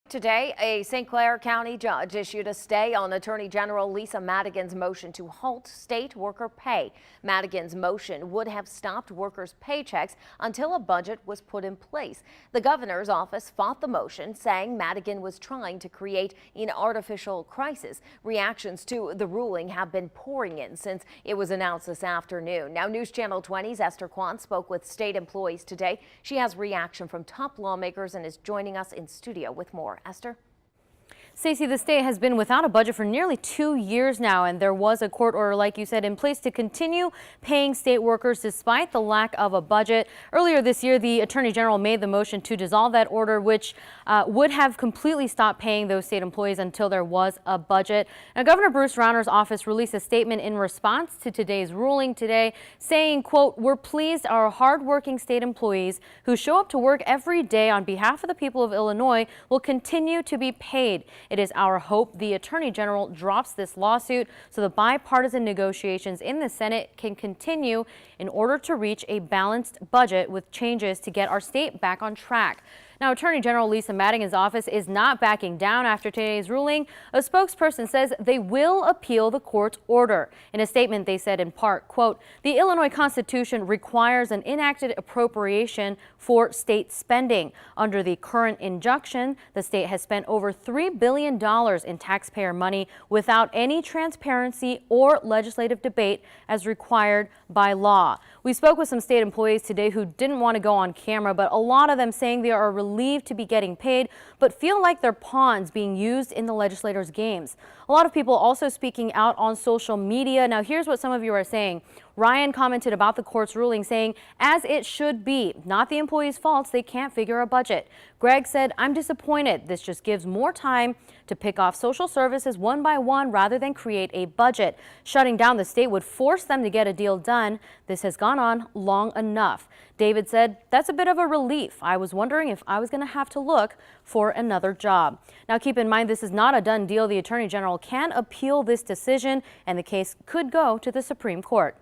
Today, a St. Clair County judge issued a stay on Attorney General Lisa Madigan's motion to halt state worker pay. Madigan's motion would have stopped workers' paychecks until a budget was put in place. The governor's office fought the motion, saying Madigan was trying to create an artificial crisis. Reactions to the ruling have been pouring in since it was announced this afternoon. Now, News Channel 20's Esther Kwan spoke with state employees today. She has reaction from top lawmakers and is joining us in studio with more. Esther? Stacey, the state has been without a budget for nearly 2 years now, and there was a court order, like you said, in place to continue paying state workers despite the lack of a budget. Earlier this year, the Attorney General made the motion to dissolve that order, which would have completely stopped paying those state employees until there was a budget. Now, Governor Bruce Rauner's office released a statement in response to today's ruling today, saying, quote, "We're pleased our hardworking state employees who show up to work every day on behalf of the people of Illinois will continue to be paid. It is our hope the Attorney General drops this lawsuit so the bipartisan negotiations in the Senate can continue in order to reach a balanced budget with changes to get our state back on track." Now, Attorney General Lisa Madigan's office is not backing down after today's ruling. A spokesperson says they will appeal the court's order. In a statement, they said in part, quote, "The Illinois Constitution requires an enacted appropriation for state spending. Under the current injunction, the state has spent over $3 billion in taxpayer money without any transparency or legislative debate as required by law." We spoke with some state employees today who didn't want to go on camera, but a lot of them saying they are relieved to be getting paid, but feel like they're pawns being used in the legislators' games. A lot of people also speaking out on social media. Now, here's what some of you are saying. Ryan commented about the court's ruling, saying, "As it should be, not the employees' faults they can't figure a budget." Greg said, "I'm disappointed. This just gives more time to pick off social services one by one rather than create a budget. Shutting down the state would force them to get a deal done. This has gone on long enough." David said, "That's a bit of a relief. I was wondering if I was going to have to look for another job." Now, keep in mind, this is not a done deal. The Attorney General can appeal this decision, and the case could go to the Supreme Court.